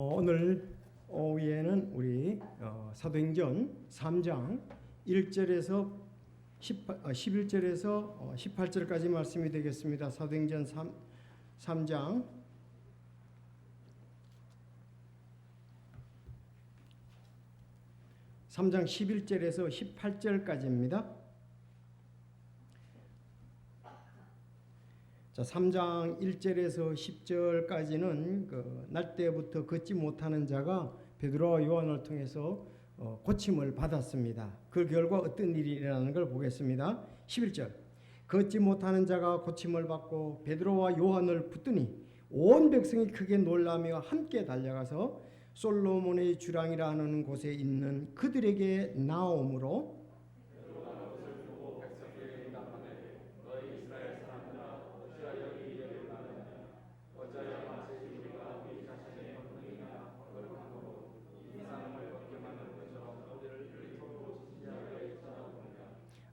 오늘 오후에는 우리 사도행전 3장 1절에서 11절에서 18절까지 말씀이 되겠습니다. 사도행전 3장 11절에서 18절까지입니다. 자, 3장 1절에서 10절까지는 날 때부터 걷지 못하는 자가 베드로와 요한을 통해서 고침을 받았습니다. 그 결과 어떤 일이 일어나는 걸 보겠습니다. 11절 걷지 못하는 자가 고침을 받고 베드로와 요한을 붙드니 온 백성이 크게 놀라며 함께 달려가서 솔로몬의 주랑이라 하는 곳에 있는 그들에게 나옴으로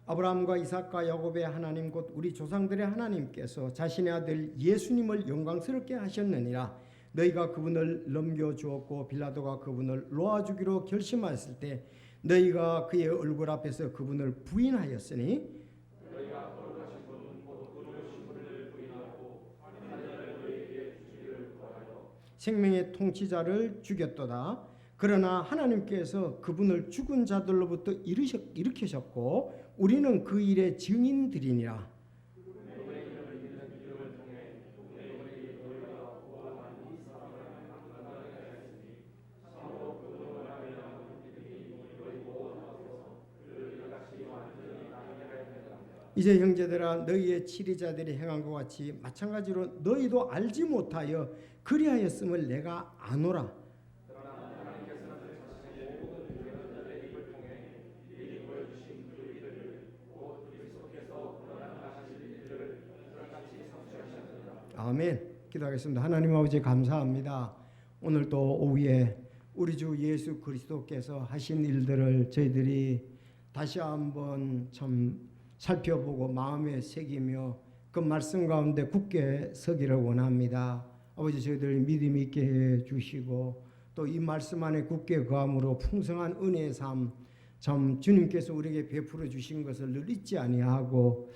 아브라함과 이삭과 야곱의 하나님 곧 우리 조상들의 하나님께서 자신의 아들 예수님을 영광스럽게 하셨느니라. 너희가 그분을 넘겨주었고 빌라도가 그분을 놓아주기로 결심하였을 때 너희가 그의 얼굴 앞에서 그분을 부인하였으니 너희가 거룩하신 분은 곧 그러신 분을 부인하고 하늘을 너희에게 주기를 구하여 생명의 통치자를 죽였도다. 그러나 하나님께서 그분을 죽은 자들로부터 일으키셨고 우리는 그 일의 증인들이니라. 이제 형제들아 너희의 치리자들이 행한 것 같이 마찬가지로 너희도 알지 못하여 그리하였음을 내가 아노라. 아멘. 기도하겠습니다. 하나님 아버지 감사합니다. 오늘도 오후에 우리 주 예수 그리스도께서 하신 일들을 저희들이 다시 한번 참 살펴보고 마음에 새기며 그 말씀 가운데 굳게 서기를 원합니다. 아버지 저희들 믿음 있게 해 주시고 또 이 말씀 안에 굳게 거함으로 풍성한 은혜의 삶 참 주님께서 우리에게 베풀어 주신 것을 늘 잊지 아니하고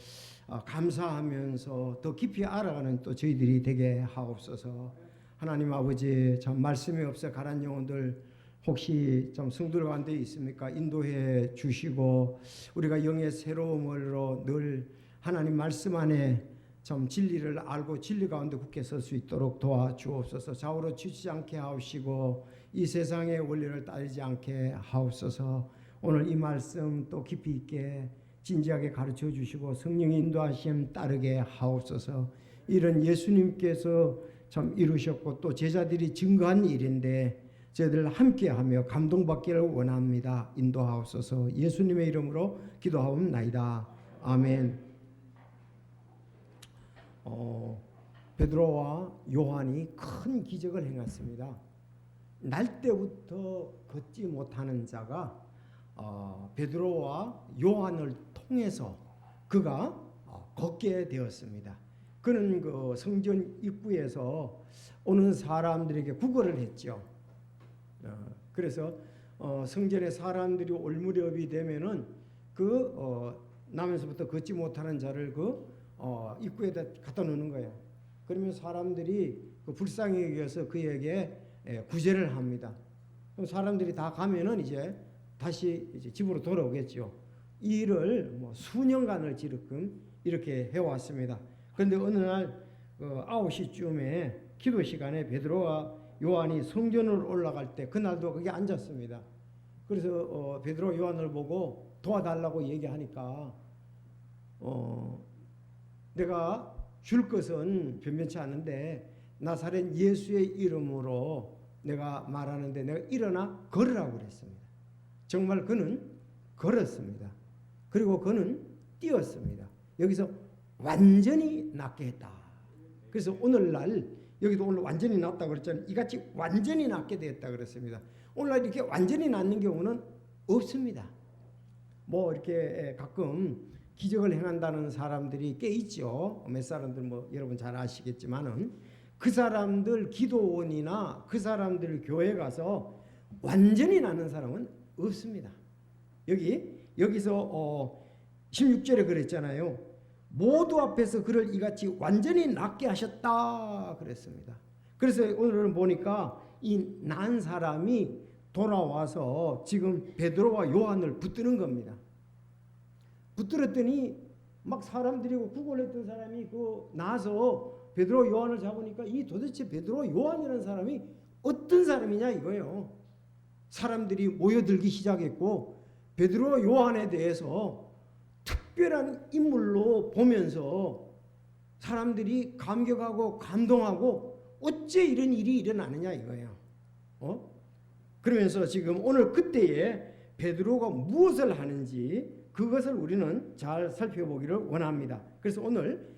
감사하면서 더 깊이 알아가는 또 저희들이 되게 하옵소서. 하나님 아버지 참 말씀이 없어 가란 영혼들 혹시 좀 성도들 가운데 있습니까? 인도해 주시고 우리가 영의 새로움으로 늘 하나님 말씀 안에 참 진리를 알고 진리 가운데 굳게 설 수 있도록 도와주옵소서. 좌우로 치지 않게 하옵시고 이 세상의 원리를 따르지 않게 하옵소서. 오늘 이 말씀 또 깊이 있게 진지하게 가르쳐 주시고 성령의 인도하심 따르게 하옵소서. 이런 예수님께서 참 이루셨고 또 제자들이 증거한 일인데 저희들 함께하며 감동받기를 원합니다. 인도하옵소서. 예수님의 이름으로 기도하옵나이다. 아멘. 베드로와 요한이 큰 기적을 행했습니다. 날 때부터 걷지 못하는 자가 베드로와 요한을 통해서 그가 걷게 되었습니다. 그는 그 성전 입구에서 오는 사람들에게 구걸을 했죠. 그래서 성전에 사람들이 올 무렵이 되면은 남에서부터 걷지 못하는 자를 입구에다 갖다 놓는 거예요. 그러면 사람들이 불쌍히 여겨서 그에게 구제를 합니다. 그럼 사람들이 다 가면은 이제 다시 집으로 돌아오겠죠. 이 일을 수년간을 지금 이렇게 해왔습니다. 그런데 어느 날 9시쯤에 기도 시간에 베드로와 요한이 성전으로 올라갈 때 그날도 거기 앉았습니다. 그래서 베드로 요한을 보고 도와달라고 얘기하니까 내가 줄 것은 변변치 않은데 나사렛 예수의 이름으로 내가 말하는데 내가 일어나 걸으라고 그랬습니다. 정말 그는 걸었습니다. 그리고 그는 뛰었습니다. 여기서 완전히 낫게 했다. 그래서 오늘날 여기도 오늘 완전히 낫다고 그랬잖아요. 이같이 완전히 낫게 되었다 그랬습니다. 오늘날 이렇게 완전히 낫는 경우는 없습니다. 이렇게 가끔 기적을 행한다는 사람들이 꽤 있죠. 몇 사람들 여러분 잘 아시겠지만은 그 사람들 기도원이나 그 사람들 교회 가서 완전히 낫는 사람은 없습니다. 여기서 16절에 그랬잖아요. 모두 앞에서 그를 이같이 완전히 낫게 하셨다 그랬습니다. 그래서 오늘은 보니까 이 난 사람이 돌아와서 지금 베드로와 요한을 붙드는 겁니다. 붙들었더니 막 사람들이고 구걸했던 사람이 나서 베드로 요한을 잡으니까 이 도대체 베드로 요한이라는 사람이 어떤 사람이냐 이거예요. 사람들이 모여들기 시작했고 베드로 요한에 대해서 특별한 인물로 보면서 사람들이 감격하고 감동하고 어째 이런 일이 일어나느냐 이거예요. 그러면서 지금 오늘 그때에 베드로가 무엇을 하는지 그것을 우리는 잘 살펴보기를 원합니다. 그래서 오늘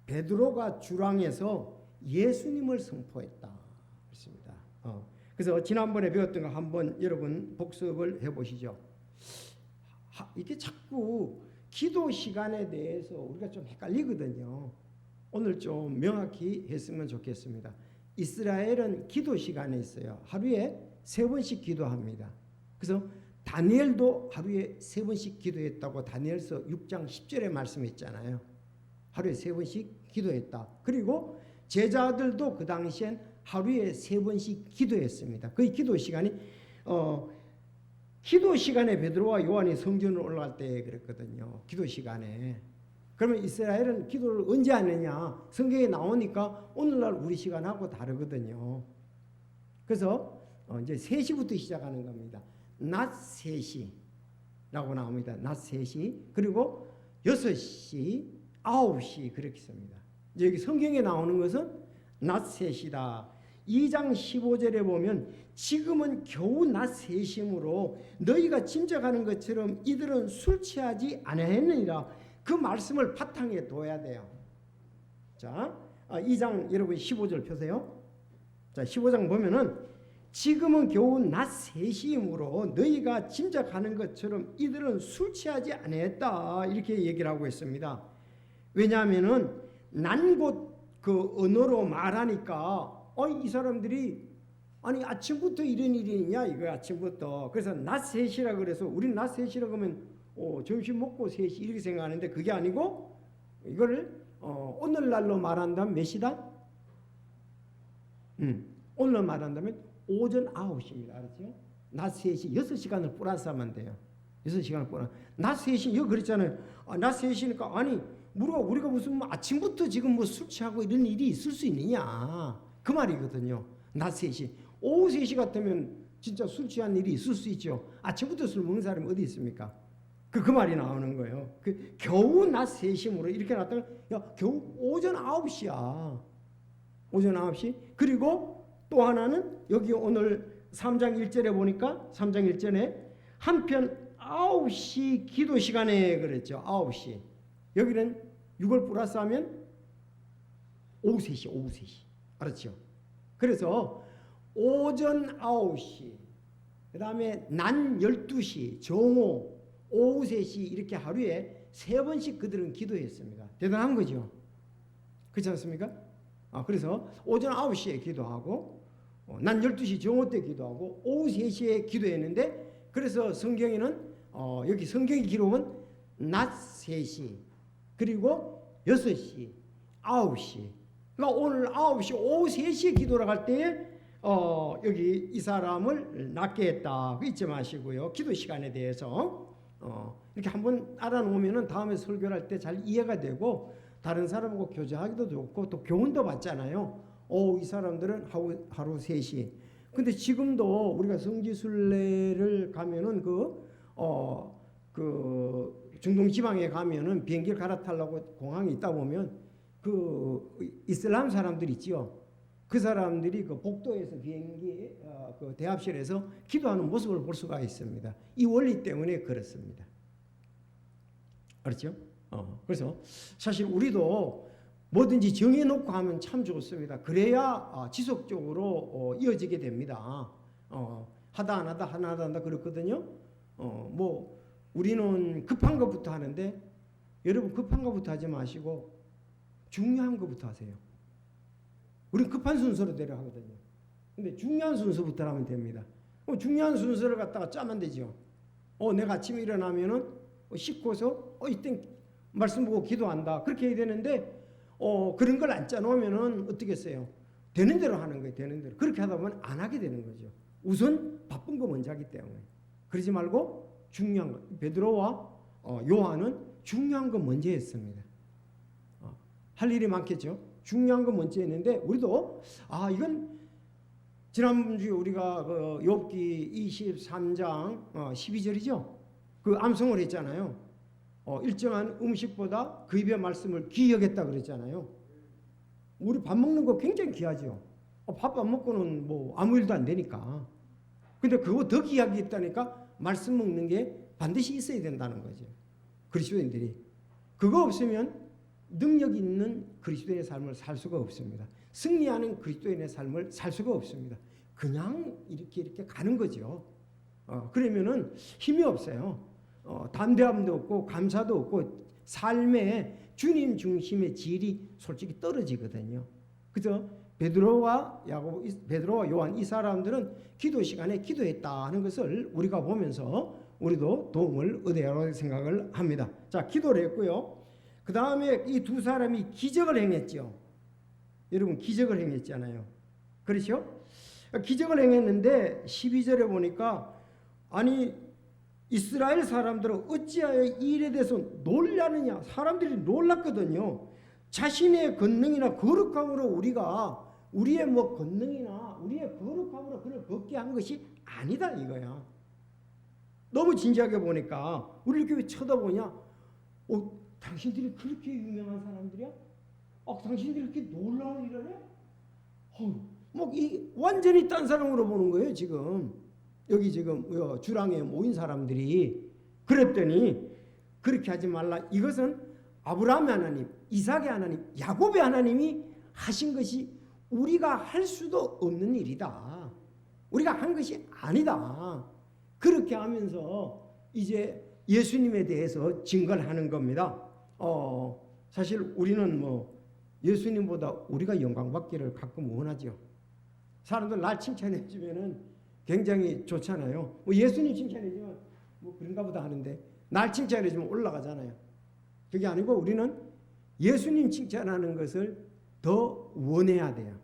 베드로가 주랑에서 예수님을 선포했다 그렇습니다. 그래서 지난번에 배웠던 거 한번 여러분 복습을 해보시죠. 이게 자꾸 기도 시간에 대해서 우리가 좀 헷갈리거든요. 오늘 좀 명확히 했으면 좋겠습니다. 이스라엘은 기도 시간에 있어요. 하루에 3번씩 기도합니다. 그래서 다니엘도 하루에 3번씩 기도했다고 다니엘서 6장 10절에 말씀했잖아요. 하루에 3번씩 기도했다. 그리고 제자들도 그 당시엔 하루에 3번씩 기도했습니다. 그 기도 시간이 기도 시간에 베드로와 요한이 성전으로 올라갈 때 그랬거든요. 기도 시간에. 그러면 이스라엘은 기도를 언제 하느냐? 성경에 나오니까 오늘날 우리 시간하고 다르거든요. 그래서 이제 3시부터 시작하는 겁니다. 낮 3시라고 나옵니다. 낮 3시 그리고 6시, 9시 그렇게 씁니다. 이제 여기 성경에 나오는 것은 낮 3시다. 2장 15절에 보면 지금은 겨우 낮 3시므로 너희가 짐작하는 것처럼 이들은 술 취하지 아니하였느니라. 그 말씀을 바탕에 둬야 돼요. 자, 2장 여러분 15절 펴세요. 자, 15장 보면은 지금은 겨우 낮 3시이므로 너희가 짐작하는 것처럼 이들은 술 취하지 아니했다 이렇게 얘기를 하고 있습니다. 왜냐하면은 난 곧 그 언어로 말하니까 이 사람들이 아니 아침부터 이런 일이 있냐 이거 아침부터. 그래서 낮 3시라 그래서 우리는 낮 3시라 그러면 점심 먹고 3시 이렇게 생각하는데 그게 아니고 이거를 오늘날로 말한다면 몇 시다? 오늘날 말한다면 오전 9시입니다. 알았죠? 낮 3시 6시간을 플러스하면 돼요. 6시간을 플러스. 낮 3시 여기 그랬잖아요. 낮 3시니까 아니 우리가 무슨 아침부터 지금 술 취하고 이런 일이 있을 수 있느냐 그 말이거든요. 낮 3시. 오후 3시 같으면 진짜 술 취한 일이 있을 수 있죠. 아침부터 술 먹는 사람이 어디 있습니까? 그 말이 나오는 거예요. 겨우 낮 3시므로 이렇게 나왔다가 겨우 오전 9시야. 오전 9시. 그리고 또 하나는 여기 오늘 3장 1절에 보니까 3장 1절에 한편 9시 기도 시간에 그랬죠. 9시. 여기는 6월 플러스하면 오후 3시, 오후 3시. 알았죠? 그래서 오전 9시, 그 다음에 낮 12시, 정오, 오후 3시 이렇게 하루에 3번씩 그들은 기도했습니다. 대단한 거죠. 그렇지 않습니까? 그래서 오전 9시에 기도하고 낮 12시 정오 때 기도하고 오후 3시에 기도했는데 그래서 성경에는 여기 성경의 기록은 낮 3시 그리고 6시, 9시 그러니까 오늘 9시, 오후 3시에 기도를 할 때에 여기 이 사람을 낫게 했다. 그 잊지 마시고요. 기도 시간에 대해서 이렇게 한번 알아놓으면 다음에 설교를 할 때 잘 이해가 되고 다른 사람하고 교제하기도 좋고 또 교훈도 받잖아요. 이 사람들은 하루 3시. 근데 지금도 우리가 성지순례를 가면은 그 중동 지방에 가면은 비행기를 갈아타려고 공항에 있다 보면 그 이슬람 사람들 있지요. 그 사람들이 그 복도에서 비행기 그 대합실에서 기도하는 모습을 볼 수가 있습니다. 이 원리 때문에 그렇습니다. 그렇죠? 그래서 사실 우리도 뭐든지 정해놓고 하면 참 좋습니다. 그래야 지속적으로 이어지게 됩니다. 하다 안 하다 하나 한다 그렇거든요. 뭐 우리는 급한 것부터 하는데 여러분 급한 것부터 하지 마시고 중요한 것부터 하세요. 우리는 급한 순서로 되려 하거든요. 근데 중요한 순서부터 하면 됩니다. 중요한 순서를 갖다가 짜면 되죠. 내가 아침에 일어나면은 씻고서 이때 말씀 보고 기도한다. 그렇게 해야 되는데 그런 걸 안 짜놓으면은 어떻겠어요? 되는 대로 하는 거예요. 되는 대로. 그렇게 하다 보면 안 하게 되는 거죠. 우선 바쁜 거 먼저 하기 때문에. 그러지 말고 중요한 거. 베드로와 요한은 중요한 거 먼저 했습니다. 할 일이 많겠죠. 중요한 거 먼저 했는데 우리도 이건 지난주에 우리가 욥기 23장 12절이죠. 그 암송을 했잖아요. 일정한 음식보다 그 입의 말씀을 귀히 여겼다 그랬잖아요. 우리 밥 먹는 거 굉장히 귀하죠. 밥 안 먹고는 뭐 아무 일도 안 되니까. 근데 그거 더 귀하게 있다니까 말씀 먹는 게 반드시 있어야 된다는 거죠. 그리스도인들이. 그거 없으면 능력 있는 그리스도인의 삶을 살 수가 없습니다. 승리하는 그리스도인의 삶을 살 수가 없습니다. 그냥 이렇게 가는 거죠. 그러면은 힘이 없어요. 담대함도 없고 감사도 없고 삶의 주님 중심의 질이 솔직히 떨어지거든요. 그죠? 베드로와 요한 이 사람들은 기도 시간에 기도했다 하는 것을 우리가 보면서 우리도 도움을 얻으라고 생각을 합니다. 자, 기도를 했고요. 그 다음에 이 두 사람이 기적을 행했죠. 여러분 기적을 행했잖아요. 그렇죠? 기적을 행했는데 12절에 보니까 아니 이스라엘 사람들은 어찌하여 이 일에 대해서 놀라느냐. 사람들이 놀랐거든요. 자신의 권능이나 거룩함으로 우리가 우리의 뭐 권능이나 우리의 거룩함으로 그를 걷게 한 것이 아니다 이거야. 너무 진지하게 보니까 우리 이렇게 왜 쳐다보냐. 당신들이 그렇게 유명한 사람들이야? 당신들이 그렇게 놀라운 일을 해? 완전히 딴 사람으로 보는 거예요 지금. 여기 지금 주랑에 모인 사람들이. 그랬더니 그렇게 하지 말라. 이것은 아브라함의 하나님, 이삭의 하나님, 야곱의 하나님이 하신 것이 우리가 할 수도 없는 일이다. 우리가 한 것이 아니다. 그렇게 하면서 이제 예수님에 대해서 증거를 하는 겁니다. 사실 우리는 뭐 예수님보다 우리가 영광받기를 가끔 원하죠. 사람들 날 칭찬해 주면은 굉장히 좋잖아요. 예수님 칭찬해 주면 뭐 그런가 보다 하는데 날 칭찬해 주면 올라가잖아요. 그게 아니고 우리는 예수님 칭찬하는 것을 더 원해야 돼요.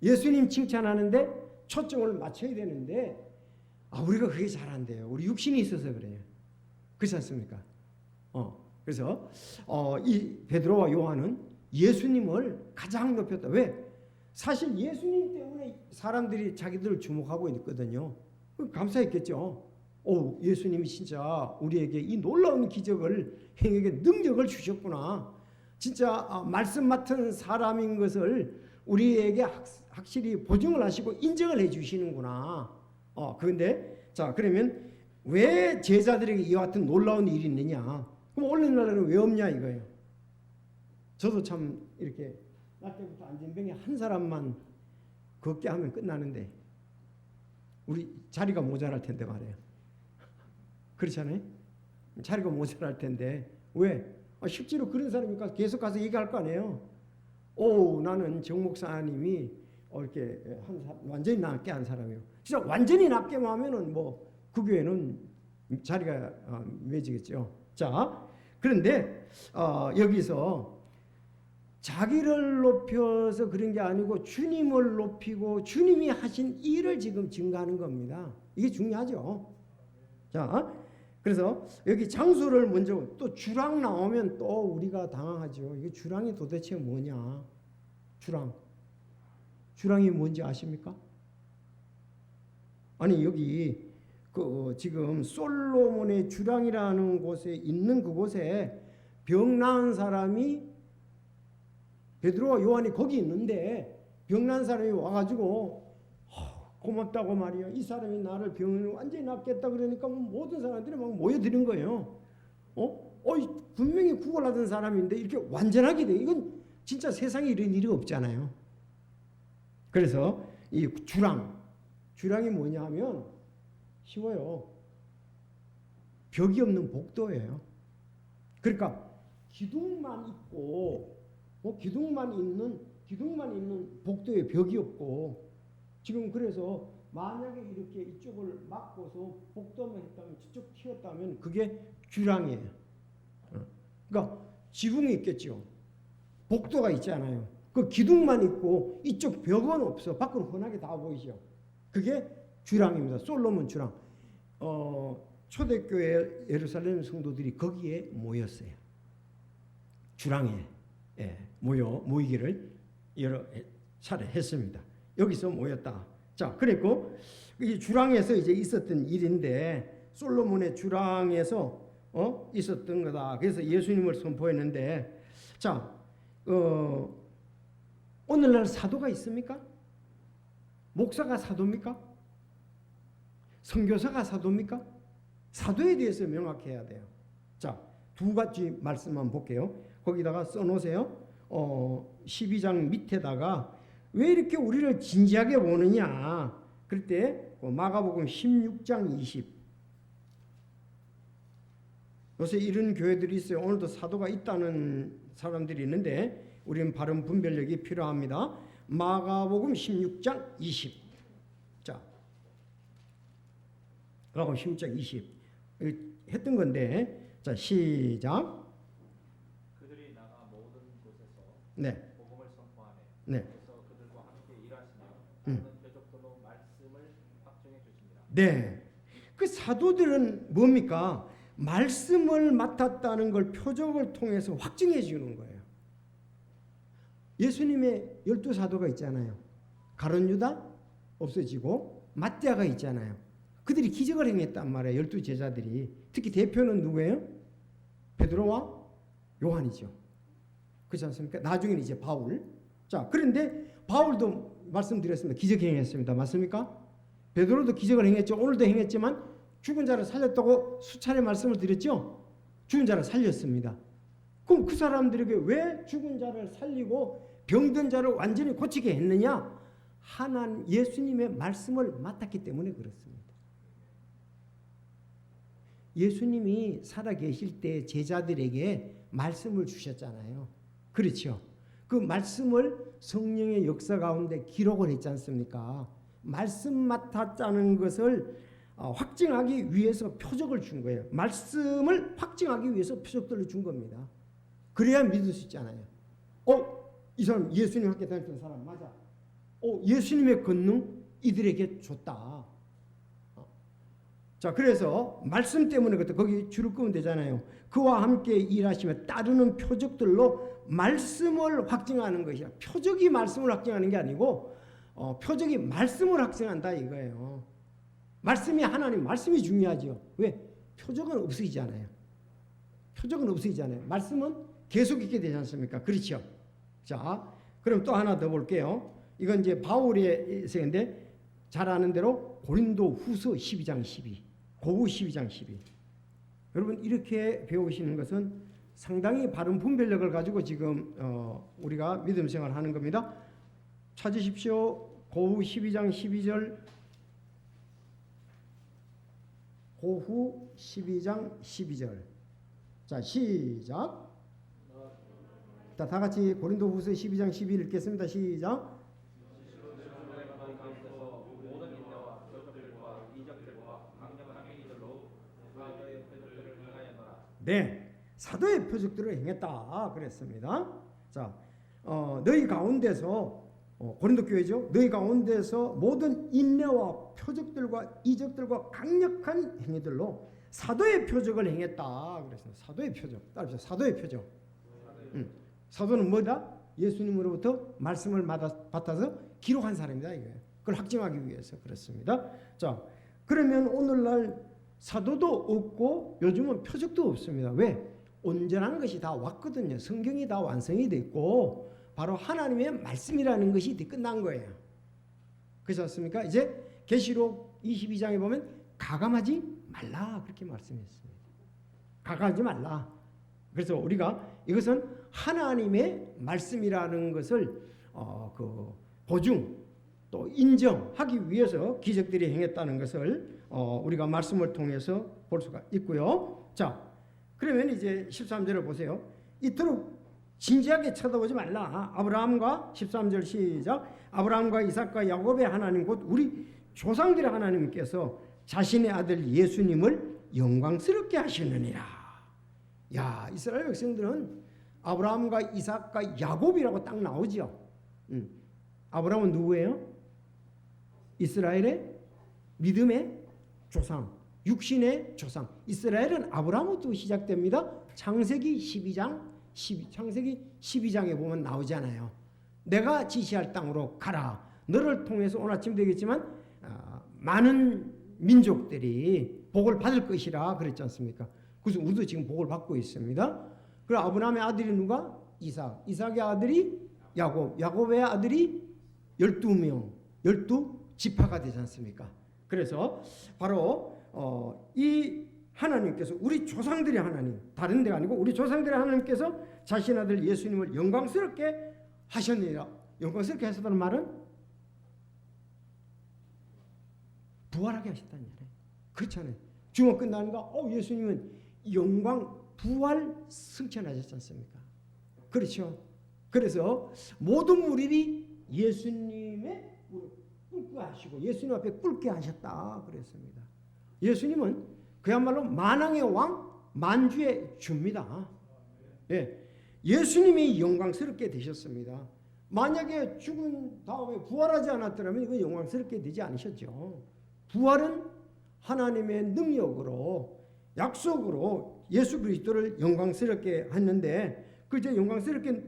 예수님 칭찬하는데 초점을 맞춰야 되는데 우리가 그게 잘 안 돼요. 우리 육신이 있어서 그래요. 그렇지 않습니까? 그래서 이 베드로와 요한은 예수님을 가장 높였다. 왜? 사실 예수님 때문에 사람들이 자기들을 주목하고 있거든요. 감사했겠죠. 예수님이 진짜 우리에게 이 놀라운 기적을 행하게 능력을 주셨구나. 진짜 말씀 맡은 사람인 것을 우리에게 확실히 보증을 하시고 인정을 해 주시는구나. 그런데 자 그러면 왜 제자들에게 이와 같은 놀라운 일이 있느냐? 그럼 오늘날에는 왜 없냐 이거예요. 저도 참 이렇게 나 때부터 안전병에 한 사람만 걷게 하면 끝나는데 우리 자리가 모자랄 텐데 말이에요. 그렇잖아요? 자리가 모자랄 텐데 왜? 실제로 그런 사람이니까 계속 가서 얘기할 거 아니에요. 나는 정 목사님이 이렇게 완전히 낫게 한 사람이에요. 진짜 완전히 낫게만 하면은 뭐 그 교회는 자리가 매지겠죠. 자, 그런데 여기서 자기를 높여서 그런 게 아니고 주님을 높이고 주님이 하신 일을 지금 증거하는 겁니다. 이게 중요하죠. 자, 그래서 여기 장소를 먼저 또 주랑 나오면 또 우리가 당황하죠. 이게 주랑이 도대체 뭐냐? 주랑이 뭔지 아십니까? 아니 여기 지금 솔로몬의 주랑이라는 곳에 있는 그곳에 병 나은 사람이 베드로와 요한이 거기 있는데 병 나은 사람이 와가지고 고맙다고 말이야. 이 사람이 나를 병을 완전히 낫겠다 그러니까 모든 사람들이 막 모여드는 거예요. 분명히 구걸하던 사람인데 이렇게 완전하게 돼. 이건 진짜 세상에 이런 일이 없잖아요. 그래서 이 주랑이 뭐냐 하면 쉬워요. 벽이 없는 복도예요. 그러니까 기둥만 있고 기둥만 있는 기둥만 있는 복도에 벽이 없고 지금 그래서 만약에 이렇게 이쪽을 막고서 복도만 했다면 저쪽 튀었다면 그게 주랑이에요. 그러니까 지붕이 있겠죠. 복도가 있잖아요. 그 기둥만 있고 이쪽 벽은 없어. 밖으로 훤하게 다 보이죠. 그게 주랑입니다. 솔로몬 주랑. 초대교회 예루살렘 성도들이 거기에 모였어요. 주랑에 모이기를 여러 차례 했습니다. 여기서 모였다. 자, 그랬고 이 주랑에서 이제 있었던 일인데 솔로몬의 주랑에서 있었던 거다. 그래서 예수님을 선포했는데, 자, 오늘날 사도가 있습니까? 목사가 사도입니까? 선교사가 사도입니까? 사도에 대해서 명확해야 돼요. 자, 두 가지 말씀만 볼게요. 거기다가 써놓으세요. 12장 밑에다가 왜 이렇게 우리를 진지하게 보느냐. 그럴 때 마가복음 16장 20. 요새 이런 교회들이 있어요. 오늘도 사도가 있다는 사람들이 있는데 우리는 바른 분별력이 필요합니다. 마가복음 16장 20. 자, 마가복음 16장 20. 했던 건데, 자, 시작. 그들이 나가 모든 곳에서 네. 복음을 선포하네. 네. 그래서 그들과 함께 일하시며 많은 표적들로 말씀을 확증해 주십니다. 네. 그 사도들은 뭡니까? 말씀을 맡았다는 걸 표적을 통해서 확증해 주는 거예요. 예수님의 12사도가 있잖아요. 가룟 유다 없어지고 맏대아가 있잖아요. 그들이 기적을 행했단 말이에요. 12제자들이. 특히 대표는 누구예요? 베드로와 요한이죠. 그렇지 않습니까? 나중에는 이제 바울. 자, 그런데 바울도 말씀드렸습니다. 기적 행했습니다. 맞습니까? 베드로도 기적을 행했죠. 오늘도 행했지만 죽은 자를 살렸다고 수차례 말씀을 드렸죠. 죽은 자를 살렸습니다. 그럼 그 사람들에게 왜 죽은 자를 살리고 병든 자를 완전히 고치게 했느냐? 하나님 예수님의 말씀을 맡았기 때문에 그렇습니다. 예수님이 살아계실 때 제자들에게 말씀을 주셨잖아요. 그렇죠. 그 말씀을 성령의 역사 가운데 기록을 했지 않습니까? 말씀 맡았다는 것을 확증하기 위해서 표적을 준 거예요. 말씀을 확증하기 위해서 표적들을 준 겁니다. 그래야 믿을 수 있잖아요. 이 사람 예수님 학교 다녔던 사람 맞아. 예수님의 권능 이들에게 줬다. 자, 그래서 말씀 때문에 거기 줄을 끄면 되잖아요. 그와 함께 일하시며 따르는 표적들로 말씀을 확증하는 것이야. 표적이 말씀을 확증하는 게 아니고 표적이 말씀을 확증한다 이거예요. 말씀이 하나님 말씀이 중요하죠. 왜? 표적은 없어지잖아요. 표적은 없어지잖아요. 말씀은 계속 있게 되지 않습니까? 그렇죠. 자, 그럼 또 하나 더 볼게요. 이건 이제 바울의 세인데 잘 아는 대로 고린도 후서 12장 12. 고구 12장 12. 여러분 이렇게 배우시는 것은 상당히 바른 분별력을 가지고 지금 우리가 믿음 생활을 하는 겁니다. 찾으십시오. 고후 12장 12절. 고후 12장 12절. 자, 시작. 자, 다 같이 고린도후서 12장 12 읽겠습니다. 시작. 네, 사도의 표적들을 행했다 그랬습니다. 자, 너희 가운데서 고린도 교회죠. 너희 가운데서 모든 인내와 표적들과 이적들과 강력한 행위들로 사도의 표적을 행했다 그랬습니다. 사도의 표적. 따라서 사도의 표적. 사도는 뭐다? 예수님으로부터 말씀을 받아서 기록한 사람이다 이거예요. 그걸 확증하기 위해서 그렇습니다. 자, 그러면 오늘날 사도도 없고 요즘은 표적도 없습니다. 왜? 온전한 것이 다 왔거든요. 성경이 다 완성이 됐고 바로 하나님의 말씀이라는 것이 끝난 거예요. 그렇지 않습니까? 이제 계시록 22장에 보면 가감하지 말라 그렇게 말씀했습니다. 가감하지 말라. 그래서 우리가 이것은 하나님의 말씀이라는 것을 보증 또 인정하기 위해서 기적들이 행했다는 것을 우리가 말씀을 통해서 볼 수가 있고요. 자, 그러면 이제 13절을 보세요. 이토록 진지하게 쳐다보지 말라. 아브라함과 13절 시작. 아브라함과 이삭과 야곱의 하나님 곧 우리 조상들의 하나님께서 자신의 아들 예수님을 영광스럽게 하시느니라. 야, 이스라엘 백성들은 아브라함과 이삭과 야곱이라고 딱 나오죠. 아브라함은 누구예요? 이스라엘의 믿음의 조상, 육신의 조상. 이스라엘은 아브라함부터 시작됩니다. 창세기 12장에 보면 나오잖아요. 내가 지시할 땅으로 가라. 너를 통해서 오늘 아침 되겠지만 많은 민족들이 복을 받을 것이라 그랬지 않습니까? 그래서 우리도 지금 복을 받고 있습니다. 그리고 아브라함의 아들이 누가? 이삭. 이삭의 아들이 야곱. 야곱의 아들이 12명, 12지파가 되지 않습니까? 그래서 바로 이 하나님께서 우리 조상들의 하나님, 다른 데가 아니고 우리 조상들의 하나님께서 자신 아들 예수님을 영광스럽게 하셨느니라. 영광스럽게 하셨다는 말은 부활하게 하셨다는 말이에요. 그렇잖아요. 주먹 끝나는가? 예수님은 영광 부활 승천하셨지 않습니까? 그렇죠. 그래서 모든 무리들이 예수님의 꿇게 하시고 예수님 앞에 꿇게 하셨다 그랬습니다. 예수님은 그야말로 만왕의 왕, 만주의 주입니다. 예, 예수님이 영광스럽게 되셨습니다. 만약에 죽은 다음에 부활하지 않았더라면 이건 영광스럽게 되지 않으셨죠. 부활은 하나님의 능력으로 약속으로 예수 그리스도를 영광스럽게 했는데 그 이제 영광스럽게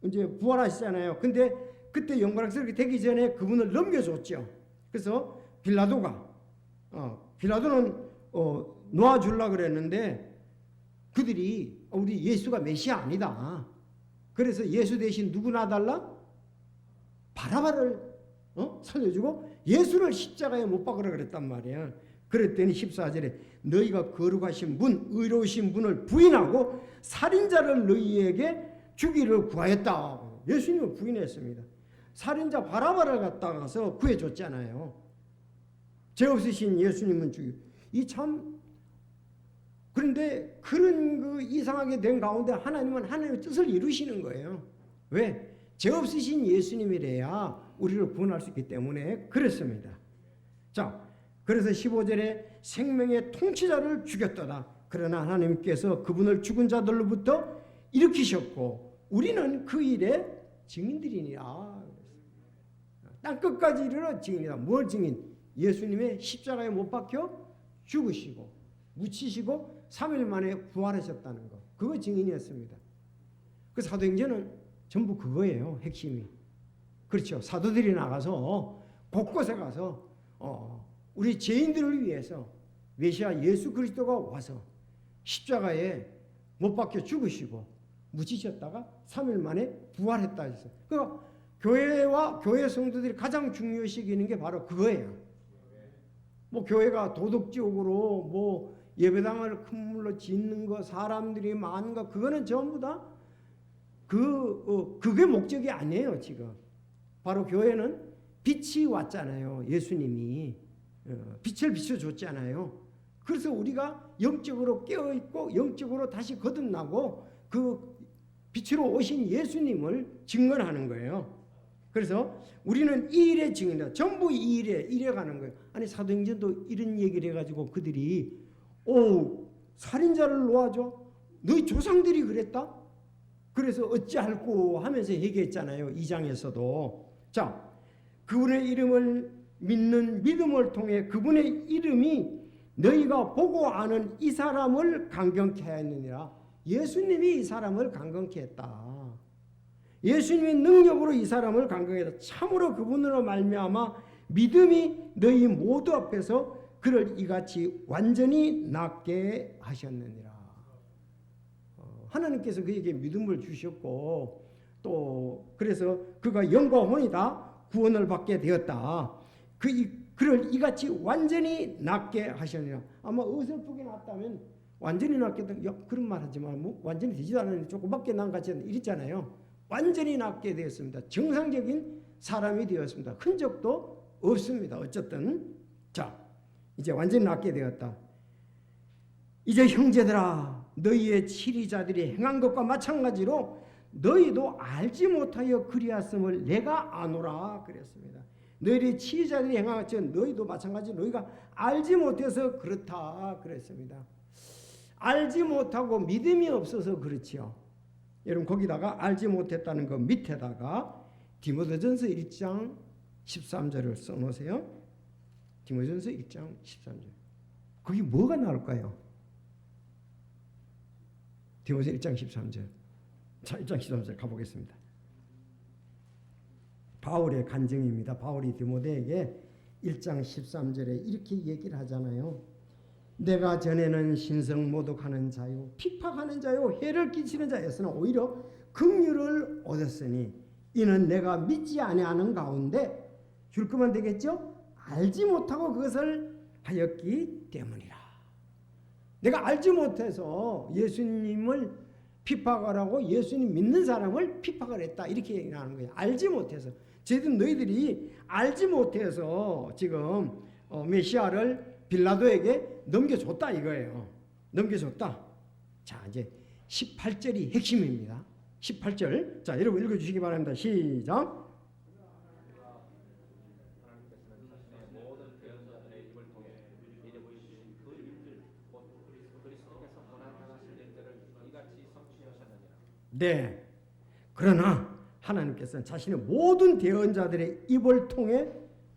이제 부활하시잖아요. 근데 그때 영광스럽게 되기 전에 그분을 넘겨줬죠. 그래서 빌라도가 빌라도는 놓아주려고 그랬는데 그들이 우리 예수가 메시아 아니다. 그래서 예수 대신 누구 놔달라? 바라바를 살려주고 예수를 십자가에 못 박으라 그랬단 말이야. 그랬더니 14절에 너희가 거룩하신 분, 의로우신 분을 부인하고 살인자를 너희에게 주기를 구하였다. 예수님은 부인했습니다. 살인자 바라바를 갖다가서 구해줬잖아요. 죄 없으신 예수님은 죽이고. 그런데 그런 그 이상하게 된 가운데 하나님은 하나님의 뜻을 이루시는 거예요. 왜? 죄 없으신 예수님이래야 우리를 구원할 수 있기 때문에 그렇습니다. 자, 그래서 15절에 생명의 통치자를 죽였더라. 그러나 하나님께서 그분을 죽은 자들로부터 일으키셨고 우리는 그 일의 증인들이니라. 땅 끝까지 이르러 증인이다. 뭘 증인? 예수님의 십자가에 못 박혀 죽으시고 묻히시고 3일 만에 부활하셨다는 거. 그거 증인이었습니다. 그 사도행전은 전부 그거예요. 핵심이. 그렇죠. 사도들이 나가서 곳곳에 가서 우리 죄인들을 위해서 메시아 예수 그리스도가 와서 십자가에 못 박혀 죽으시고 묻히셨다가 3일 만에 부활했다 했어요. 그러니까 교회와 교회 성도들이 가장 중요시 여기는 게 바로 그거예요. 뭐 교회가 도덕적으로 뭐 예배당을 큰 물로 짓는 거, 사람들이 많은 거, 그거는 전부 다 그게 목적이 아니에요. 지금 바로 교회는 빛이 왔잖아요. 예수님이 빛을 비춰줬잖아요. 그래서 우리가 영적으로 깨어있고 영적으로 다시 거듭나고 그 빛으로 오신 예수님을 증언하는 거예요. 그래서 우리는 이 일의 증인이다. 전부 이 일에 가는 거예요. 아니 사도행전도 이런 얘기를 해가지고 그들이 살인자를 놓아줘? 너희 조상들이 그랬다? 그래서 어찌할꼬 하면서 얘기했잖아요. 2장에서도. 자, 그분의 이름을 믿는 믿음을 통해 그분의 이름이 너희가 보고 아는 이 사람을 강경케 하였느니라. 예수님이 이 사람을 강경케 했다. 예수님의 능력으로 이 사람을 강경했다. 참으로 그분으로 말미암아 믿음이 너희 모두 앞에서 그를 이같이 완전히 낫게 하셨느니라. 하나님께서 그에게 믿음을 주셨고 또 그래서 그가 영과 혼이 다 구원을 받게 되었다. 그를 이같이 완전히 낫게 하셨느니라. 아마 어설프게 낫다면 완전히 낫게 그런 말 하지 마. 완전히 되지도 않았는데 조금밖에 난 같이 이랬잖아요. 완전히 낫게 되었습니다. 정상적인 사람이 되었습니다. 흔적도 없습니다. 어쨌든 자 이제 완전히 낫게 되었다. 이제 형제들아 너희의 치리자들이 행한 것과 마찬가지로 너희도 알지 못하여 그리하였음을 내가 아노라 그랬습니다. 너희들이 치자들이 행한 것처럼 너희도 마찬가지 너희가 알지 못해서 그렇다 그랬습니다. 알지 못하고 믿음이 없어서 그렇지요. 여러분 거기다가 알지 못했다는 거 밑에다가 디모데전서 1장 13절을 써놓으세요. 디모데전서 1장 13절. 거기 뭐가 나올까요? 디모데전서 1장 13절. 자, 1장 13절 가보겠습니다. 바울의 간증입니다. 바울이 디모데에게 1장 13절에 이렇게 얘기를 하잖아요. 내가 전에는 신성 모독하는 자요 핍박하는 자요 해를 끼치는 자였으나 오히려 긍휼을 얻었으니 이는 내가 믿지 아니하는 가운데 줄 거면 되겠죠? 알지 못하고 그것을 하였기 때문이라. 내가 알지 못해서 예수님을 핍박하라고 예수님 믿는 사람을 핍박을 했다 이렇게 얘기하는 거예요. 알지 못해서. 저희들 너희들이 알지 못해서 지금 메시아를 빌라도에게 넘겨줬다 이거예요. 넘겨줬다. 자 이제 18절이 핵심입니다. 18절. 자 여러분 읽어주시기 바랍니다. 시작. 하나님께서는 자신의 모든 대언자들의 입을 통해 미리 보이신 그 일들 곧 그리스도께서 고난당하실 일들을 이같이 성취하셨느니라. 네. 그러나 하나님께서는 자신의 모든 대언자들의 입을 통해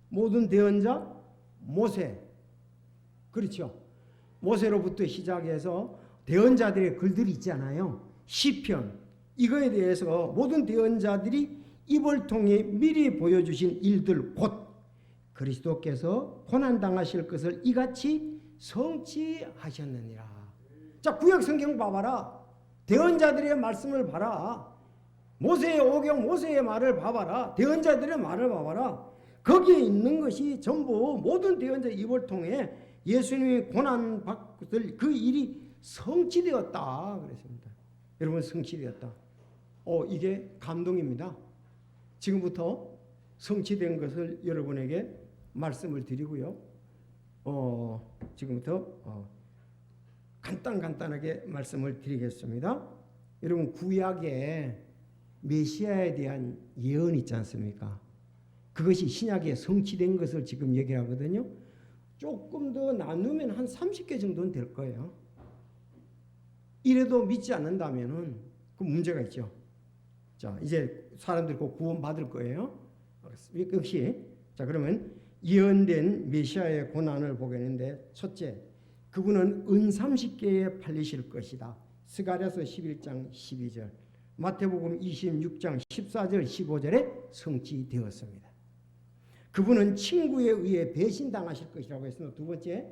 모든 대언자 모세 그렇죠. 모세로부터 시작해서 대언자들의 글들이 있잖아요. 시편 이거에 대해서 모든 대언자들이 입을 통해 미리 보여주신 일들 곧 그리스도께서 고난당하실 것을 이같이 성취하셨느니라. 자 구약 성경 봐봐라. 대언자들의 말씀을 봐라. 모세의 오경 모세의 말을 봐봐라. 대언자들의 말을 봐봐라. 거기에 있는 것이 전부 모든 대언자의 입을 통해 예수님이 고난받을 그 일이 성취되었다 그랬습니다. 여러분 성취되었다. 이게 감동입니다. 지금부터 성취된 것을 여러분에게 말씀을 드리고요. 지금부터 간단하게 말씀을 드리겠습니다. 여러분 구약에 메시아에 대한 예언이 있지 않습니까? 그것이 신약에 성취된 것을 지금 얘기하거든요. 조금 더 나누면 한 30개 정도는 될 거예요. 이래도 믿지 않는다면은 그 문제가 있죠. 자, 이제 사람들이 곧 구원받을 거예요. 역시 자 그러면 예언된 메시아의 고난을 보겠는데 첫째, 그분은 은 30개에 팔리실 것이다. 스가랴서 11장 12절, 마태복음 26장 14절 15절에 성취되었습니다. 그분은 친구에 의해 배신당하실 것이라고 했습니다. 두 번째,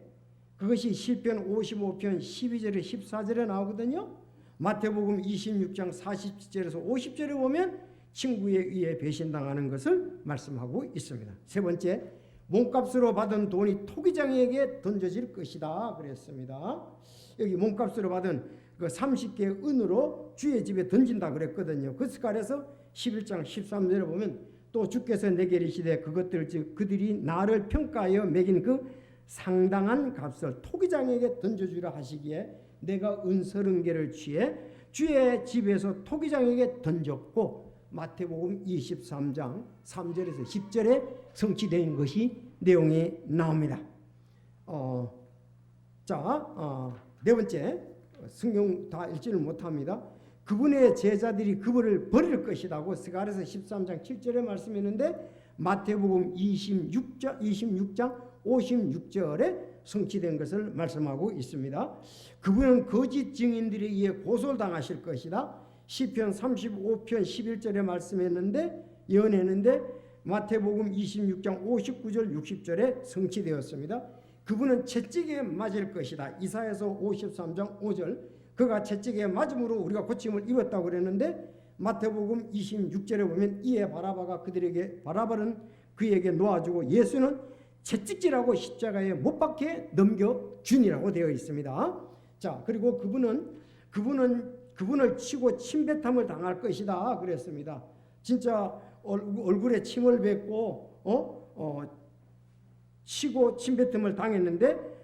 그것이 시편 55편 12절에 14절에 나오거든요. 마태복음 26장 40절에서 50절에 보면 친구에 의해 배신당하는 것을 말씀하고 있습니다. 세 번째, 몸값으로 받은 돈이 토기장에게 던져질 것이다 그랬습니다. 여기 몸값으로 받은 그 30개 은으로 주의 집에 던진다 그랬거든요. 그 스가랴서 11장 13절에 보면 또 주께서 내게 이르시되 그것들 즉 그들이 나를 평가하여 매긴 그 상당한 값을 토기장에게 던져주라 하시기에 내가 은 30개를 취해 주의 집에서 토기장에게 던졌고 마태복음 23장 3절에서 10절에 성취된 것이 내용이 나옵니다. 네 번째, 성경 다 읽지를 못합니다. 그분의 제자들이 그분을 버릴 것이라고 스가랴서 13장 7절에 말씀했는데 마태복음 26장 56절에 성취된 것을 말씀하고 있습니다. 그분은 거짓 증인들에 의해 고소를 당하실 것이다. 시편 35편 11절에 말씀했는데 예언했는데 마태복음 26장 59절 60절에 성취되었습니다. 그분은 채찍에 맞을 것이다. 이사야서 53장 5절 그가 채찍에 맞음으로 우리가 고침을 입었다고 그랬는데 마태복음 26절에 보면 이에 바라바는 그에게 놓아주고 예수는 채찍질하고 십자가에 못 박혀 넘겨주니라고 되어 있습니다. 자, 그리고 그분을 치고 침뱉함을 당할 것이다 그랬습니다. 진짜 얼굴에 침을 뱉고 치고 침뱉음을 당했는데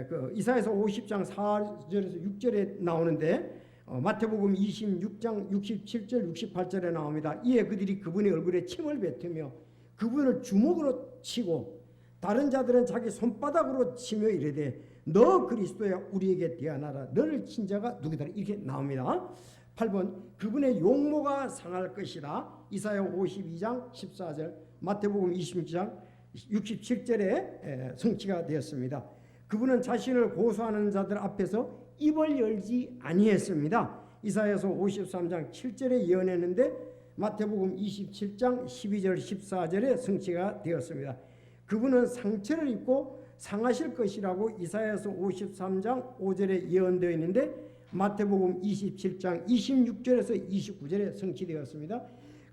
그 이사야서 50장 4절에서 6절에 나오는데 마태복음 26장 67절 68절에 나옵니다. 이에 그들이 그분의 얼굴에 침을 뱉으며 그분을 주먹으로 치고 다른 자들은 자기 손바닥으로 치며 이르되 너 그리스도야 우리에게 대하나라. 너를 친 자가 누구다. 이렇게 나옵니다. 8번 그분의 용모가 상할 것이다. 이사야 52장 14절 마태복음 26장 67절에 성취가 되었습니다. 그분은 자신을 고소하는 자들 앞에서 입을 열지 아니했습니다. 이사야서 53장 7절에 예언했는데 마태복음 27장 12절 14절에 성취가 되었습니다. 그분은 상처를 입고 상하실 것이라고 이사야서 53장 5절에 예언되어 있는데 마태복음 27장 26절에서 29절에 성취되었습니다.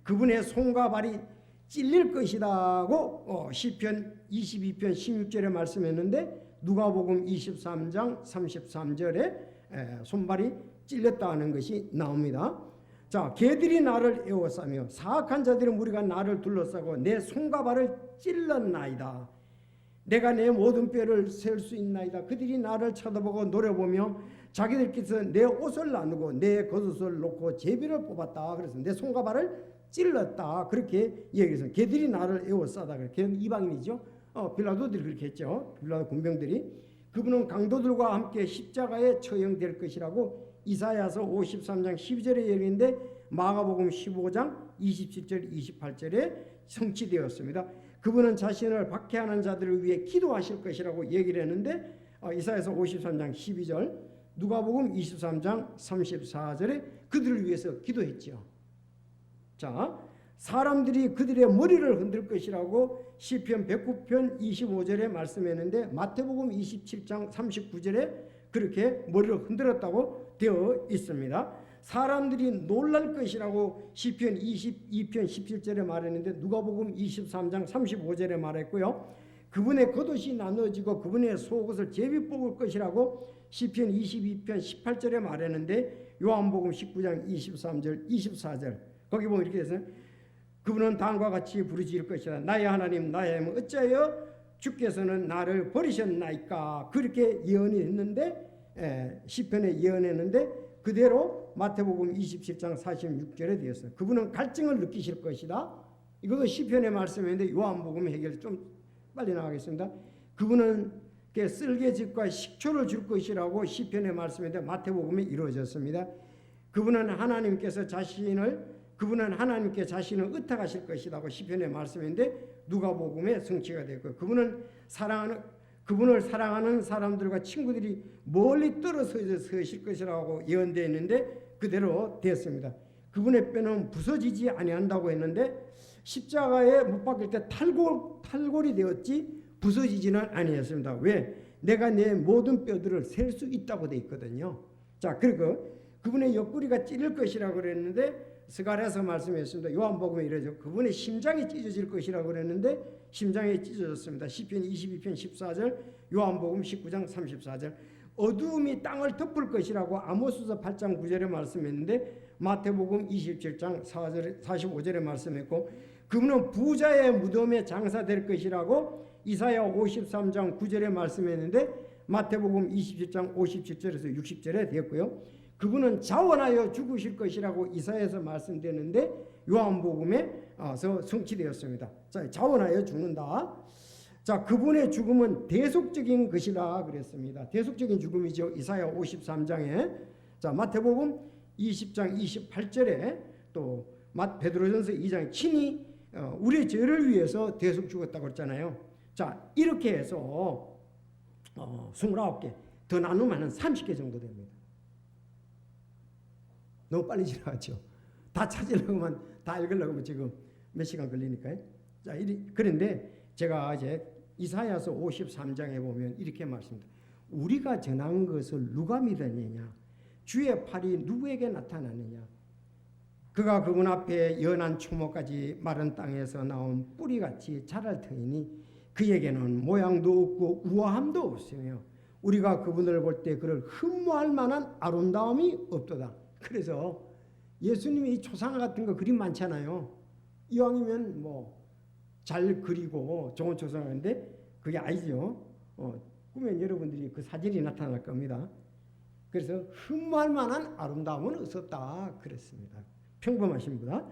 그분의 손과 발이 찔릴 것이라고 시편 22편 16절에 말씀했는데 누가복음 23장 33절에 손발이 찔렸다는 것이 나옵니다. 자, 개들이 나를 에워싸며 사악한 자들의 무리가 나를 둘러싸고 내 손과 발을 찔렀나이다. 내가 내 모든 뼈를 셀 수 있나이다. 그들이 나를 쳐다보고 노려보며 자기들께서 내 옷을 나누고 내 겉옷을 놓고 제비를 뽑았다. 그래서 내 손과 발을 찔렀다. 그렇게 얘기해서 개들이 나를 에워싸다. 걔는 이방인이죠. 빌라도들이 그렇게 했죠. 빌라도 군병들이. 그분은 강도들과 함께 십자가에 처형될 것이라고 이사야서 53장 12절에 얘기했는데 마가복음 15장 27절 28절에 성취되었습니다. 그분은 자신을 박해하는 자들을 위해 기도하실 것이라고 얘기를 했는데 이사야서 53장 12절 누가복음 23장 34절에 그들을 위해서 기도했죠. 자, 사람들이 그들의 머리를 흔들 것이라고 시편 109편 25절에 말씀했는데 마태복음 27장 39절에 그렇게 머리를 흔들었다고 되어 있습니다. 사람들이 놀랄 것이라고 시편 22편 17절에 말했는데 누가복음 23장 35절에 말했고요. 그분의 겉옷이 나눠지고 그분의 속옷을 제비 뽑을 것이라고 시편 22편 18절에 말했는데 요한복음 19장 23절 24절 거기 보면 이렇게 돼서 그분은 다음과 같이 부르짖을 것이다. 나의 하나님 나의 하나님 어찌하여 주께서는 나를 버리셨나이까. 그렇게 예언이 했는데 시편에 예언했는데 그대로 마태복음 27장 46절에 되었어요. 그분은 갈증을 느끼실 것이다. 이것도 시편의 말씀인데 요한복음 해결 좀 빨리 나가겠습니다. 그분은 쓸개즙과 식초를 줄 것이라고 시편의 말씀인데 마태복음에 이루어졌습니다. 그분은 하나님께 자신을 의탁하실 것이라고 시편의 말씀인데 누가복음에 성취가 됐고 그분을 사랑하는 사람들과 친구들이 멀리 떨어져 서실 것이라고 예언되어 있는데 그대로 되었습니다. 그분의 뼈는 부서지지 아니한다고 했는데 십자가에 못 박힐 때 탈골이 되었지 부서지지는 아니었습니다. 왜? 내가 내 모든 뼈들을 셀 수 있다고 되어 있거든요. 자, 그리고 그분의 옆구리가 찔릴 것이라고 그랬는데 스가랴서 말씀했습니다. 요한복음에 이러죠. 그분의 심장이 찢어질 것이라고 그랬는데 심장이 찢어졌습니다. 시편 22편 14절 요한복음 19장 34절 어두움이 땅을 덮을 것이라고 아모스서 8장 9절에 말씀했는데 마태복음 27장 45절에 말씀했고 그분은 부자의 무덤에 장사될 것이라고 이사야 53장 9절에 말씀했는데 마태복음 27장 57절에서 60절에 되었고요. 그분은 자원하여 죽으실 것이라고 이사야에서 말씀되는데 요한복음에서 성취되었습니다. 자, 자원하여 죽는다. 자, 그분의 죽음은 대속적인 것이라 그랬습니다. 대속적인 죽음이죠. 이사야 53장에. 자, 마태복음 20장 28절에 또 베드로전서 2장 친히 우리의 죄를 위해서 대속 죽었다고 했잖아요. 자, 이렇게 해서 29개 더 나누면 한 30개 정도 됩니다. 너무 빨리 지나갔죠. 다 찾으려고만 다 읽으려고 지금 몇 시간 걸리니까요. 자, 그런데 제가 이제 이사야서 53장에 보면 이렇게 말씀합니다. 우리가 전한 것을 누가 믿었느냐? 주의 팔이 누구에게 나타나느냐? 그가 그분 앞에 연한 초목까지 마른 땅에서 나온 뿌리같이 자랄 터이니 그에게는 모양도 없고 우아함도 없으며 우리가 그분을 볼 때 그를 흠모할 만한 아름다움이 없도다. 그래서 예수님이 초상화 같은 거 그림 많잖아요. 이왕이면 뭐 잘 그리고 좋은 초상화인데 그게 아니죠. 꾸면 여러분들이 그 사진이 나타날 겁니다. 그래서 흠모할 만한 아름다움은 없었다 그랬습니다. 평범하신 분이다.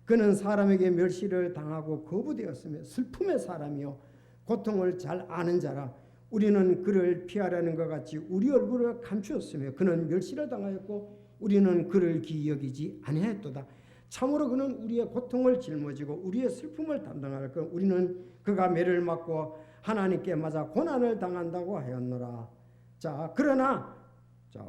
그는 사람에게 멸시를 당하고 거부되었으며 슬픔의 사람이요 고통을 잘 아는 자라. 우리는 그를 피하려는 것 같이 우리 얼굴을 감추었으며 그는 멸시를 당하였고 우리는 그를 기이 여기지 아니하였도다. 참으로 그는 우리의 고통을 짊어지고 우리의 슬픔을 담당할 것. 우리는 그가 매를 맞고 하나님께 맞아 고난을 당한다고 하였노라. 자, 그러나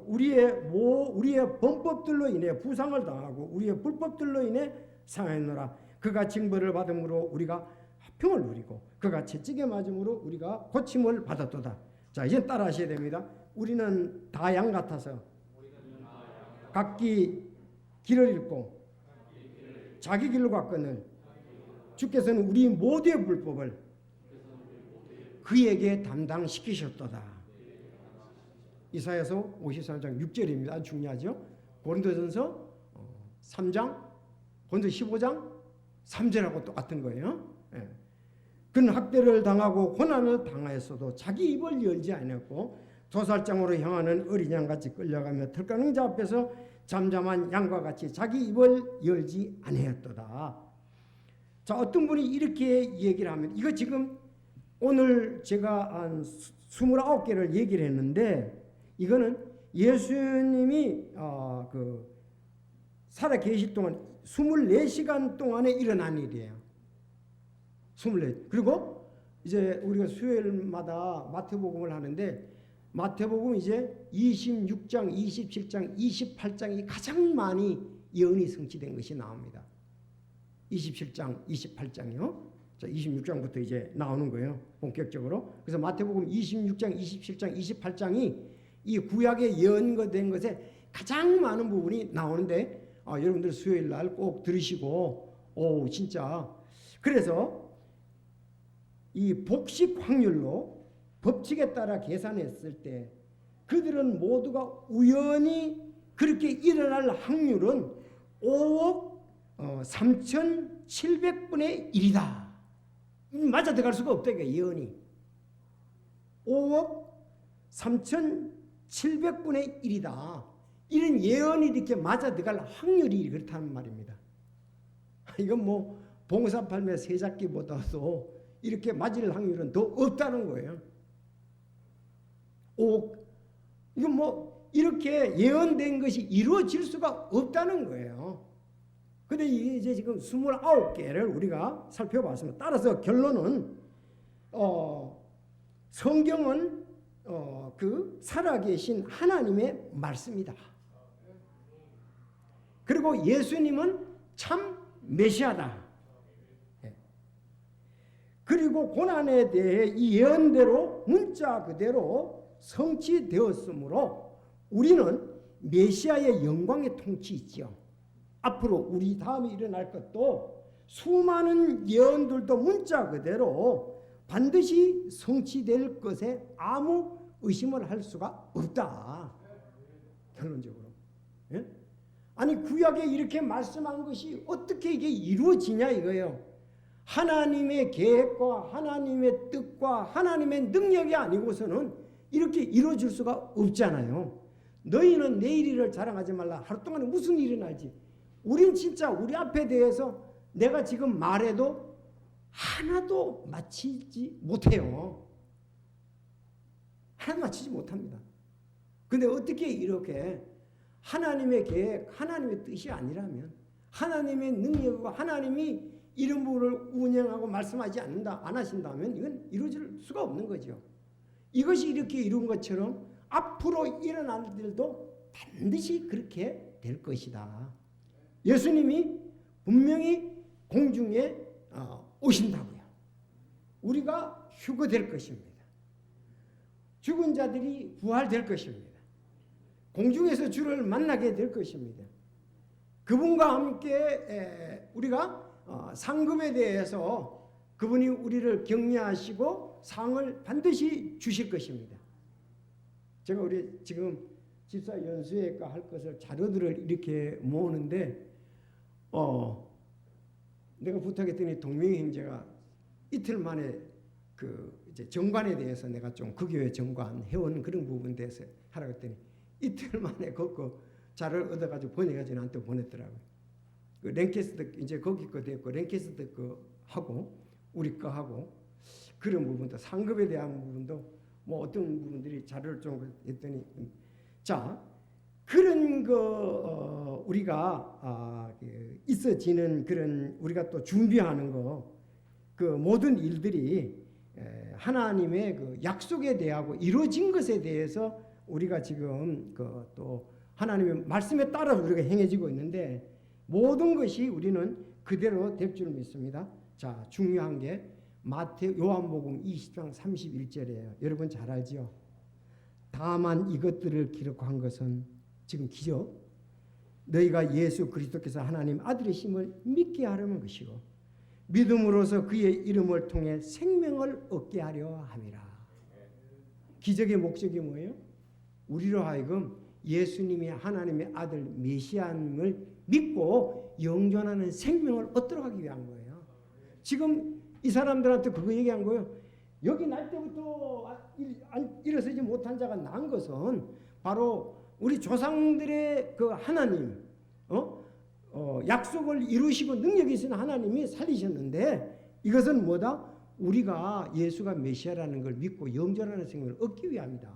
우리의 범법들로 인해 부상을 당하고 우리의 불법들로 인해 상하였노라. 그가 징벌을 받음으로 우리가 화평을 누리고 그가 채찍에 맞음으로 우리가 고침을 받았도다. 자, 이제 따라하셔야 됩니다. 우리는 다 양 같아서 각기 길을 잃고 자기 길로 갔거늘 주께서는 우리 모두의 불법을 그에게 담당시키셨도다. 이사야서 53장 6절입니다. 아주 중요하죠. 고린도전서 3장, 고린도 15장 3절하고 똑같은 거예요. 예. 그는 학대를 당하고 고난을 당하였어도 자기 입을 열지 않았고 도살장으로 향하는 어린 양같이 끌려가며 들가는 자 앞에서 잠잠한 양과 같이 자기 입을 열지 아니하였도다. 자, 어떤 분이 이렇게 얘기를 하면 이거 지금 오늘 제가 한 29개를 얘기를 했는데 이거는 예수님이 살아 계실 동안 24시간 동안에 일어난 일이에요. 24. 그리고 이제 우리가 수요일마다 마태복음을 하는데 마태복음 이제 26장, 27장, 28장이 가장 많이 예언이 성취된 것이 나옵니다. 27장, 28장이요. 자, 26장부터 이제 나오는 거예요. 본격적으로. 그래서 마태복음 26장, 27장, 28장이 이 구약에 예언된 것에 가장 많은 부분이 나오는데 여러분들 수요일 날 꼭 들으시고 진짜 그래서 이 복식 확률로 법칙에 따라 계산했을 때 그들은 모두가 우연히 그렇게 일어날 확률은 5억 3,700분의 1이다. 맞아 들어갈 수가 없다. 이게 예언이 5억 3,700분의 1이다. 이런 예언이 이렇게 맞아 들어갈 확률이 그렇다는 말입니다. 이건 뭐 봉사팔매 세잡기보다도 이렇게 맞을 확률은 더 없다는 거예요. 이건 뭐 이렇게 예언된 것이 이루어질 수가 없다는 거예요. 근데 이제 지금 29개를 우리가 살펴봤습니다. 따라서 결론은 성경은 그 살아계신 하나님의 말씀이다. 그리고 예수님은 참 메시아다. 그리고 고난에 대해 이 예언대로 문자 그대로 성취되었으므로 우리는 메시아의 영광의 통치이지요. 앞으로 우리 다음에 일어날 것도 수많은 예언들도 문자 그대로 반드시 성취될 것에 아무 의심을 할 수가 없다. 결론적으로. 예? 아니 구약에 이렇게 말씀한 것이 어떻게 이게 이루어지냐 이거예요. 하나님의 계획과 하나님의 뜻과 하나님의 능력이 아니고서는 이렇게 이루어질 수가 없잖아요. 너희는 내일 일을 자랑하지 말라. 하루 동안에 무슨 일이 날지. 우린 진짜 우리 앞에 대해서 내가 지금 말해도 하나도 맞히지 못해요. 하나도 맞히지 못합니다. 근데 어떻게 이렇게 하나님의 계획, 하나님의 뜻이 아니라면 하나님의 능력과 하나님이 이런 부분을 운영하고 말씀하지 않는다, 안 하신다면 이건 이루어질 수가 없는 거죠. 이것이 이렇게 이룬 것처럼 앞으로 일어날 일도 반드시 그렇게 될 것이다. 예수님이 분명히 공중에 오신다고요. 우리가 휴거될 것입니다. 죽은 자들이 부활될 것입니다. 공중에서 주를 만나게 될 것입니다. 그분과 함께 우리가 상급에 대해서 그분이 우리를 격려하시고 상을 반드시 주실 것입니다. 제가 우리 지금 집사 연수회가 할 것을 자료들을 이렇게 모으는데 내가 부탁했더니 동명의 형제가 이틀 만에 그 이제 정관에 대해서 내가 좀 그 교회 정관 회원 그런 부분에 대해서 하라고 했더니 이틀 만에 걷고 자료를 얻어가지고 번역해서 나한테 보냈더라고요. 그 랭캐스터 이제 거기 거 됐고 랭캐스터 거 하고 우리 거 하고 그런 부분도 상급에 대한 부분도 뭐 어떤 부분들이 자료를 좀 했더니 자 그런 거 우리가 있어지는 그런 우리가 또 준비하는 거 그 모든 일들이 하나님의 그 약속에 대하고 이루어진 것에 대해서 우리가 지금 그 또 하나님의 말씀에 따라 우리가 행해지고 있는데 모든 것이 우리는 그대로 될 줄 믿습니다. 자, 중요한 게 요한복음 20장 31절이에요. 여러분 잘 알죠? 다만 이것들을 기록한 것은 지금 기적 너희가 예수 그리스도께서 하나님 아들이심을 믿게 하려는 것이고 믿음으로써 그의 이름을 통해 생명을 얻게 하려 함이라. 기적의 목적이 뭐예요? 우리로 하여금 예수님이 하나님의 아들 메시아임을 믿고 영존하는 생명을 얻도록 하기 위한 거예요. 지금 이 사람들한테 그거 얘기한 거예요. 여기 날 때부터 일어서지 못한 자가 난 것은 바로 우리 조상들의 그 하나님 약속을 이루시고 능력이 있는 하나님이 살리셨는데 이것은 뭐다? 우리가 예수가 메시아라는 걸 믿고 영존하는 생명을 얻기 위함이다.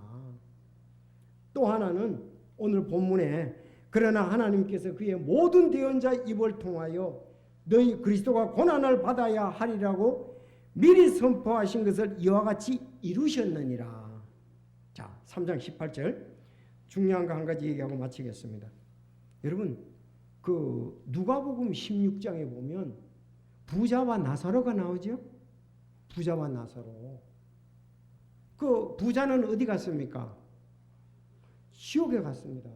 또 하나는 오늘 본문에 그러나 하나님께서 그의 모든 대언자 입을 통하여 너희 그리스도가 고난을 받아야 하리라고 미리 선포하신 것을 이와 같이 이루셨느니라. 자, 3장 18절 중요한 거 한 가지 얘기하고 마치겠습니다. 여러분 그 누가복음 16장에 보면 부자와 나사로가 나오죠. 부자와 나사로. 그 부자는 어디 갔습니까? 지옥에 갔습니다.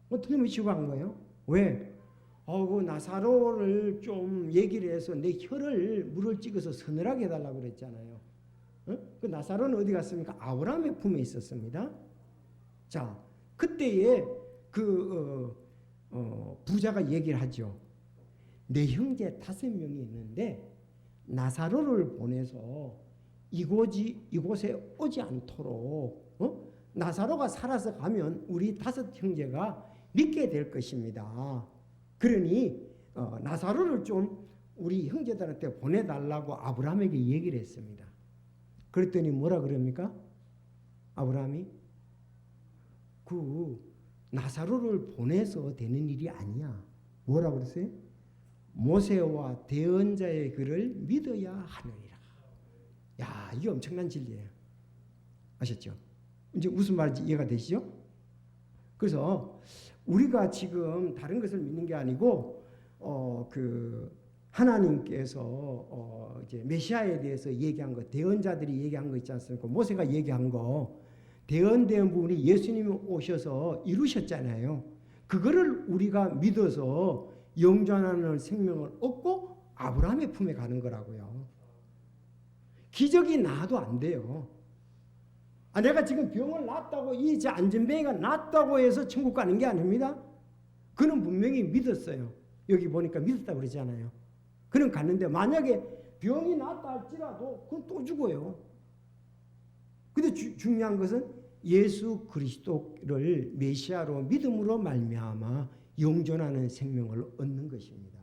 어떻게 하면 지옥에 간 거예요? 왜? 그 나사로를 좀 얘기를 해서 내 혀를 물을 찍어서 서늘하게 해달라고 그랬잖아요. 그 나사로는 어디 갔습니까? 아브라함의 품에 있었습니다. 자, 그때에 부자가 얘기를 하죠. 내 형제 5명이 있는데 나사로를 보내서 이곳에 오지 않도록 나사로가 살아서 가면 우리 5 형제가 믿게 될 것입니다. 그러니 나사로를 좀 우리 형제들한테 보내달라고 아브라함에게 얘기를 했습니다. 그랬더니 뭐라 그럽니까? 아브라함이 나사로를 보내서 되는 일이 아니야. 뭐라고 그랬어요? 모세와 대언자의 글을 믿어야 하느니라. 야, 이게 엄청난 진리예요. 아셨죠? 이제 무슨 말인지 이해가 되시죠? 그래서 우리가 지금 다른 것을 믿는 게 아니고 하나님께서 이제 메시아에 대해서 얘기한 거, 대언자들이 얘기한 거 있지 않습니까? 모세가 얘기한 거, 대언된 부분이 예수님이 오셔서 이루셨잖아요. 그거를 우리가 믿어서 영존하는 생명을 얻고 아브라함의 품에 가는 거라고요. 기적이 나도 안 돼요. 내가 지금 병을 낫다고 이제 안전뱅이가 낫다고 해서 천국 가는 게 아닙니다. 그는 분명히 믿었어요. 여기 보니까 믿었다고 그러잖아요. 그는 갔는데 만약에 병이 낫다 할지라도 그건 또 죽어요. 근데 중요한 것은 예수 그리스도를 메시아로 믿음으로 말미암아 영존하는 생명을 얻는 것입니다.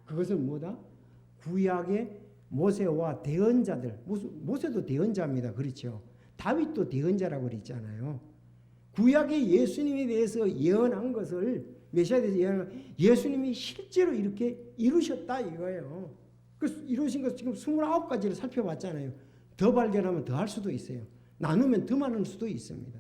그것은 뭐다? 구약의 모세와 대언자들, 모세도 대언자입니다. 그렇죠? 다윗도 대언자라고 그랬잖아요. 구약의 예수님에 대해서 예언한 것을 메시아에 대해서 예언한 예수님이 실제로 이렇게 이루셨다 이거예요. 그래서 이루신 것 지금 29가지를 살펴봤잖아요. 더 발견하면 더 할 수도 있어요. 나누면 더 많을 수도 있습니다.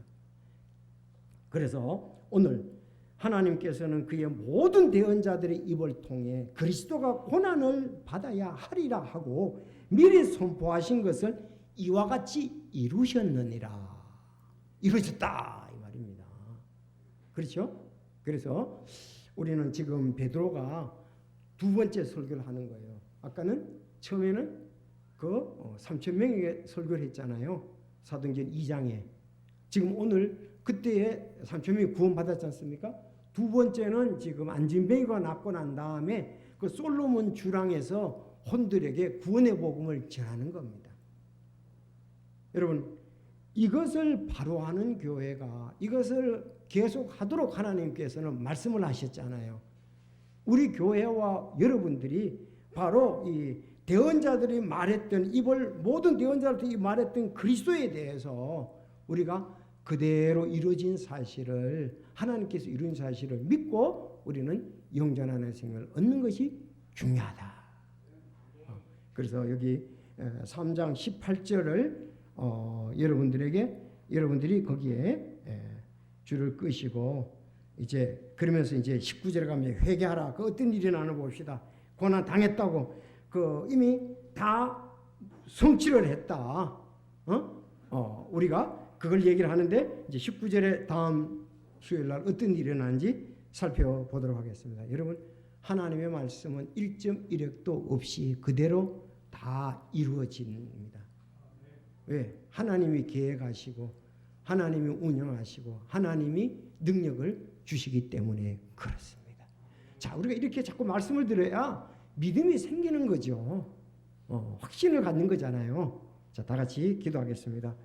그래서 오늘 하나님께서는 그의 모든 대언자들의 입을 통해 그리스도가 고난을 받아야 하리라 하고 미리 선포하신 것을 이와 같이 이루셨느니라. 이루어졌다 이 말입니다. 그렇죠? 그래서 우리는 지금 베드로가 2번째 설교를 하는 거예요. 아까는 처음에는 3,000명에게 설교를 했잖아요. 사도행전 2장에. 지금 오늘 그때에 3,000명이 구원받았지 않습니까? 2번째는 지금 안진뱅이가 낫고 난 다음에 그 솔로몬 주랑에서 혼들에게 구원의 복음을 전하는 겁니다. 여러분 이것을 바로 하는 교회가 이것을 계속 하도록 하나님께서는 말씀을 하셨잖아요. 우리 교회와 여러분들이 바로 이 대언자들이 말했던 모든 대언자들이 말했던 그리스도에 대해서 우리가 그대로 이루어진 사실을 하나님께서 이룬 사실을 믿고 우리는 영전하는 생명을 얻는 것이 중요하다. 그래서 여기 3장 18절을 여러분들이 거기에 줄을 끄시고 이제 그러면서 이제 19절에 가면 회개하라. 그 어떤 일이 나는 봅시다. 고난 당했다고 이미 다 성취를 했다. 우리가 그걸 얘기를 하는데 이제 19절에 다음 수요일 날 어떤 일이 일어나는지 살펴보도록 하겠습니다. 여러분 하나님의 말씀은 1.1획도 없이 그대로 다 이루어집니다. 왜? 하나님이 계획하시고 하나님이 운영하시고 하나님이 능력을 주시기 때문에 그렇습니다. 자, 우리가 이렇게 자꾸 말씀을 들어야 믿음이 생기는 거죠. 확신을 갖는 거잖아요. 자, 다 같이 기도하겠습니다.